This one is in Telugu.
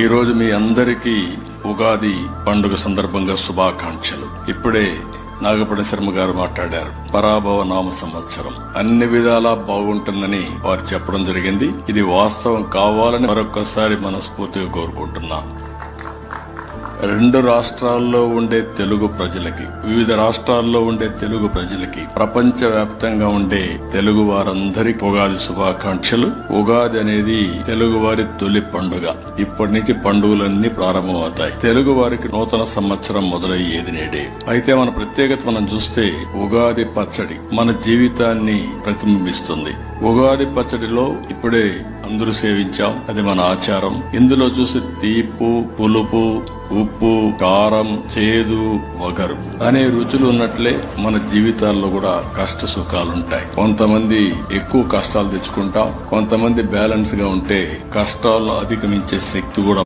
ఈ రోజు మీ అందరికీ ఉగాది పండుగ సందర్భంగా శుభాకాంక్షలు. ఇప్పుడే నాగపడి శర్మ గారు మాట్లాడారు. పరాభవ నామ సంవత్సరం అన్ని విధాలా బాగుంటుందని వారు చెప్పడం జరిగింది. ఇది వాస్తవం కావాలని మరొకసారి మనస్ఫూర్తిగా కోరుకుంటున్నాం. రెండు రాష్ట్రాల్లో ఉండే తెలుగు ప్రజలకి, వివిధ రాష్ట్రాల్లో ఉండే తెలుగు ప్రజలకి, ప్రపంచ వ్యాప్తంగా ఉండే తెలుగు వారందరికీ ఉగాది శుభాకాంక్షలు. ఉగాది అనేది తెలుగు వారి తొలి పండుగ. ఇప్పటి నుంచి పండుగలన్నీ ప్రారంభమవుతాయి. తెలుగు వారికి నూతన సంవత్సరం మొదలయ్యేది నేడే. అయితే మన ప్రత్యేకత మనం చూస్తే ఉగాది పచ్చడి మన జీవితాన్ని ప్రతిబింబిస్తుంది. ఉగాది పచ్చడిలో ఇప్పుడే అందరూ సేవించాం, అది మన ఆచారం. ఇందులో చూసి తీపు, పులుపు, ఉప్పు, కారం, చేదు, వగరు అనే రుచులు ఉన్నట్లే మన జీవితాల్లో కూడా కష్ట సుఖాలుంటాయి. కొంతమంది ఎక్కువ కష్టాలు తెచ్చుకుంటాం, కొంతమంది బ్యాలెన్స్ గా ఉంటే కష్టాలను అధిగమించే శక్తి కూడా